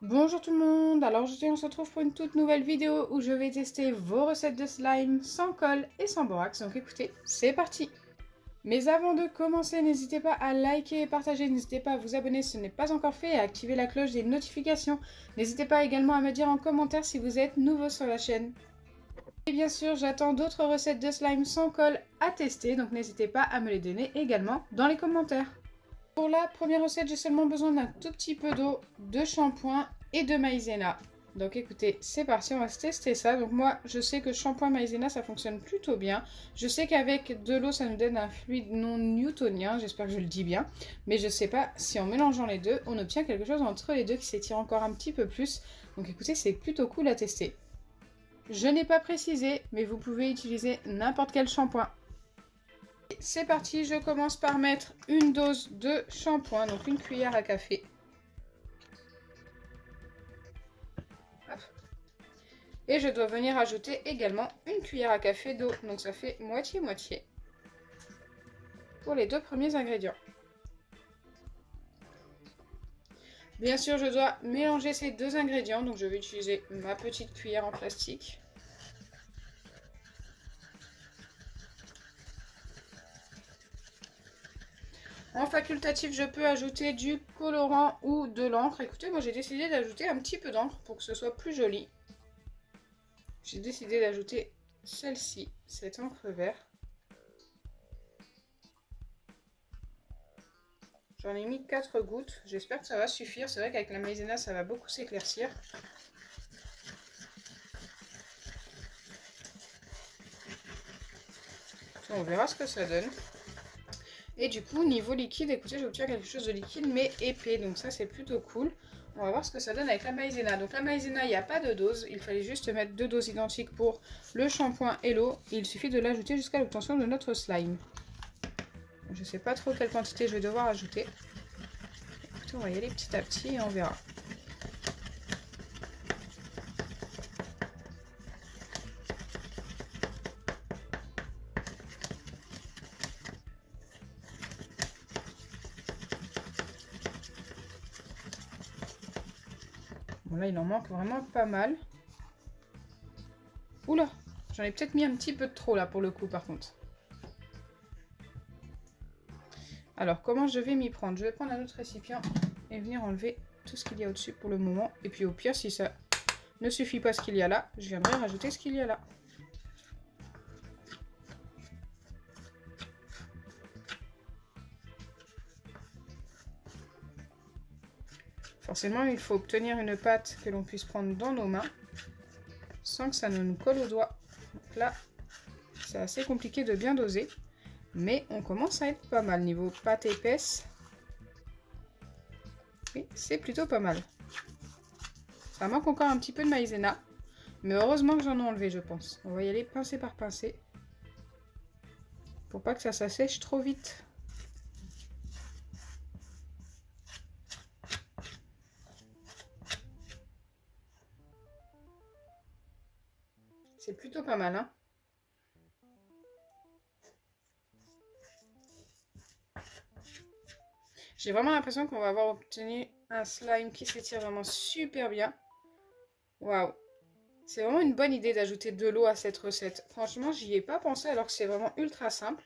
Bonjour tout le monde, alors aujourd'hui on se retrouve pour une toute nouvelle vidéo où je vais tester vos recettes de slime sans colle et sans borax, donc écoutez, c'est parti. Mais avant de commencer, n'hésitez pas à liker et partager, n'hésitez pas à vous abonner si ce n'est pas encore fait et à activer la cloche des notifications. N'hésitez pas également à me dire en commentaire si vous êtes nouveau sur la chaîne. Et bien sûr, j'attends d'autres recettes de slime sans colle à tester, donc n'hésitez pas à me les donner également dans les commentaires. Pour la première recette, j'ai seulement besoin d'un tout petit peu d'eau, de shampoing et de maïzena. Donc écoutez, c'est parti, on va tester ça. Donc moi, je sais que shampoing maïzena, ça fonctionne plutôt bien. Je sais qu'avec de l'eau, ça nous donne un fluide non newtonien, j'espère que je le dis bien. Mais je sais pas si en mélangeant les deux, on obtient quelque chose entre les deux qui s'étire encore un petit peu plus. Donc écoutez, c'est plutôt cool à tester. Je n'ai pas précisé, mais vous pouvez utiliser n'importe quel shampoing. C'est parti, je commence par mettre une dose de shampoing, donc une cuillère à café. Hop. Et je dois venir ajouter également une cuillère à café d'eau, donc ça fait moitié-moitié pour les deux premiers ingrédients. Bien sûr, je dois mélanger ces deux ingrédients, donc je vais utiliser ma petite cuillère en plastique. En facultatif, je peux ajouter du colorant ou de l'encre. Écoutez, moi j'ai décidé d'ajouter un petit peu d'encre pour que ce soit plus joli. J'ai décidé d'ajouter celle-ci, cette encre verte. J'en ai mis 4 gouttes. J'espère que ça va suffire. C'est vrai qu'avec la maïzena, ça va beaucoup s'éclaircir. On verra ce que ça donne. Et du coup, niveau liquide, écoutez, j'obtiens quelque chose de liquide mais épais. Donc ça, c'est plutôt cool. On va voir ce que ça donne avec la maïzena. Donc la maïzena, il n'y a pas de dose. Il fallait juste mettre 2 doses identiques pour le shampoing et l'eau. Il suffit de l'ajouter jusqu'à l'obtention de notre slime. Je ne sais pas trop quelle quantité je vais devoir ajouter. Écoutez, on va y aller petit à petit et on verra. Bon là, il en manque vraiment pas mal. Oula, j'en ai peut-être mis un petit peu de trop là pour le coup par contre. Alors, comment je vais m'y prendre? Je vais prendre un autre récipient et venir enlever tout ce qu'il y a au-dessus pour le moment. Et puis au pire, si ça ne suffit pas ce qu'il y a là, je viendrai rajouter ce qu'il y a là. Forcément, il faut obtenir une pâte que l'on puisse prendre dans nos mains sans que ça ne nous colle aux doigts. Donc là, c'est assez compliqué de bien doser, mais on commence à être pas mal niveau pâte épaisse. Oui, c'est plutôt pas mal. Ça manque encore un petit peu de maïzena, mais heureusement que j'en ai enlevé, je pense. On va y aller pincée par pincée pour pas que ça s'assèche trop vite. C'est plutôt pas mal, hein. J'ai vraiment l'impression qu'on va avoir obtenu un slime qui s'étire vraiment super bien. Waouh! C'est vraiment une bonne idée d'ajouter de l'eau à cette recette. Franchement, j'y ai pas pensé alors que c'est vraiment ultra simple.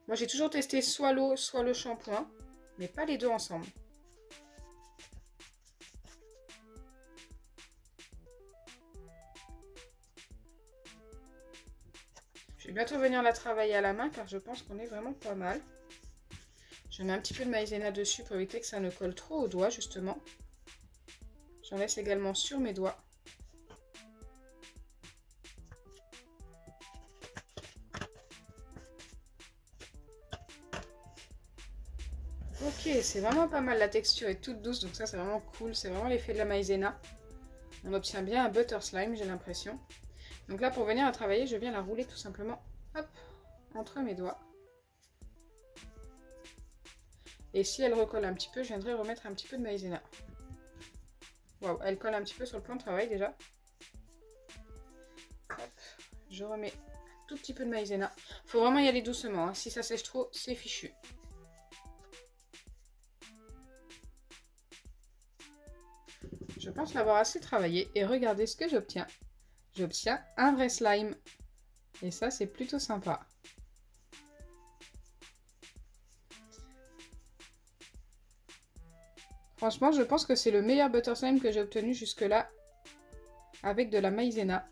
Moi, j'ai toujours testé soit l'eau, soit le shampoing, mais pas les deux ensemble. Je vais bientôt venir la travailler à la main car je pense qu'on est vraiment pas mal. Je mets un petit peu de maïzena dessus pour éviter que ça ne colle trop aux doigts justement. J'en laisse également sur mes doigts. Ok, c'est vraiment pas mal, la texture est toute douce, donc ça c'est vraiment cool, c'est vraiment l'effet de la maïzena. On obtient bien un butter slime, j'ai l'impression. Donc là, pour venir à travailler, je viens la rouler tout simplement, hop, entre mes doigts. Et si elle recolle un petit peu, je viendrai remettre un petit peu de maïzena. Waouh, elle colle un petit peu sur le plan de travail déjà. Hop, je remets un tout petit peu de maïzena. Faut vraiment y aller doucement, hein. Si ça sèche trop, c'est fichu. pense l'avoir assez travaillé. Et regardez ce que j'obtiens. J'obtiens un vrai slime. Et ça, c'est plutôt sympa. Franchement, je pense que c'est le meilleur butter slime que j'ai obtenu jusque-là. Avec de la maïzena.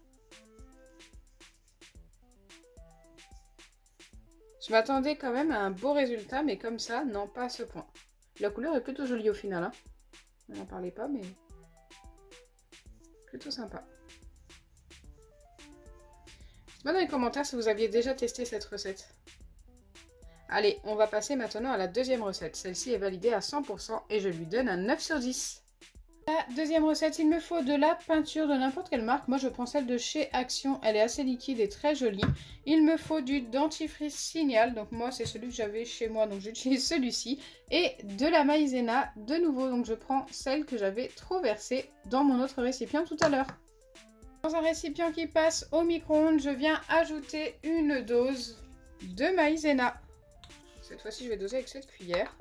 Je m'attendais quand même à un beau résultat, mais comme ça, non, pas à ce point. La couleur est plutôt jolie au final. Hein. On n'en parlait pas, mais plutôt sympa. Dites-moi dans les commentaires si vous aviez déjà testé cette recette. Allez, on va passer maintenant à la deuxième recette. Celle-ci est validée à 100% et je lui donne un 9 sur 10. La deuxième recette, il me faut de la peinture de n'importe quelle marque. Moi, je prends celle de chez Action. Elle est assez liquide et très jolie. Il me faut du dentifrice Signal. Donc moi, c'est celui que j'avais chez moi. Donc j'utilise celui-ci. Et de la maïzena de nouveau. Donc je prends celle que j'avais trop versée dans mon autre récipient tout à l'heure. Dans un récipient qui passe au micro-ondes, je viens ajouter une dose de maïzena. Cette fois-ci, je vais doser avec cette cuillère.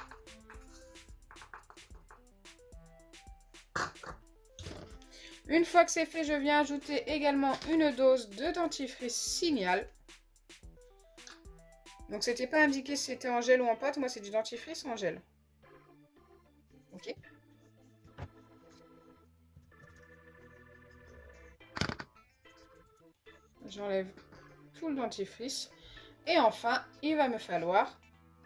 Une fois que c'est fait, je viens ajouter également une dose de dentifrice Signal. Donc c'était pas indiqué si c'était en gel ou en pâte, moi c'est du dentifrice en gel. Ok. J'enlève tout le dentifrice. Et enfin, il va me falloir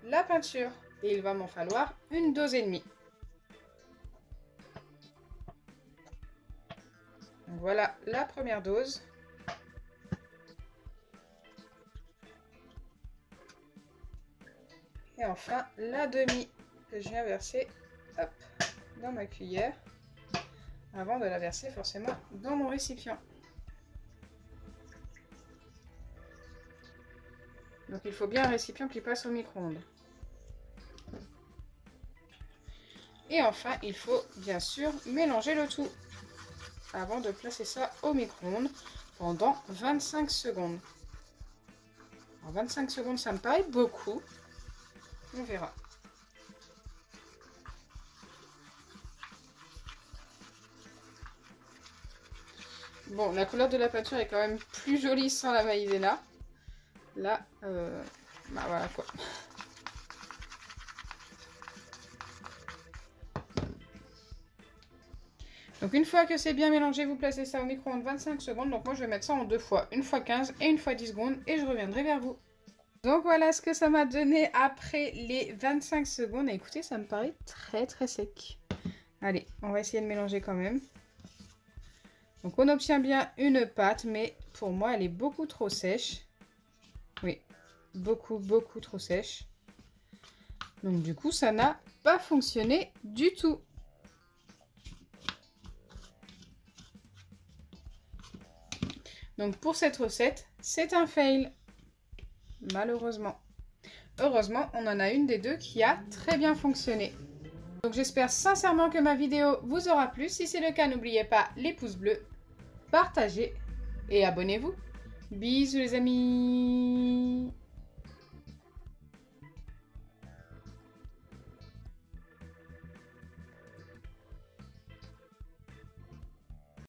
la peinture. Et il va m'en falloir une dose et demie. Donc voilà la première dose. Et enfin la demi que je viens verser hop, dans ma cuillère avant de la verser forcément dans mon récipient. Donc il faut bien un récipient qui passe au micro-ondes. Et enfin il faut bien sûr mélanger le tout avant de placer ça au micro-ondes pendant 25 secondes. Alors 25 secondes, ça me paraît beaucoup. On verra. Bon, la couleur de la peinture est quand même plus jolie sans la maïzena. Là, bah voilà quoi. Donc une fois que c'est bien mélangé, vous placez ça au micro-ondes 25 secondes. Donc moi je vais mettre ça en deux fois, une fois 15 et une fois 10 secondes et je reviendrai vers vous. Donc voilà ce que ça m'a donné après les 25 secondes. Et écoutez, ça me paraît très très sec. Allez, on va essayer de mélanger quand même. Donc on obtient bien une pâte, mais pour moi elle est beaucoup trop sèche. Oui, beaucoup trop sèche. Donc du coup ça n'a pas fonctionné du tout. Donc pour cette recette, c'est un fail. Malheureusement. Heureusement, on en a une des deux qui a très bien fonctionné. Donc j'espère sincèrement que ma vidéo vous aura plu. Si c'est le cas, n'oubliez pas les pouces bleus, partagez et abonnez-vous. Bisous les amis!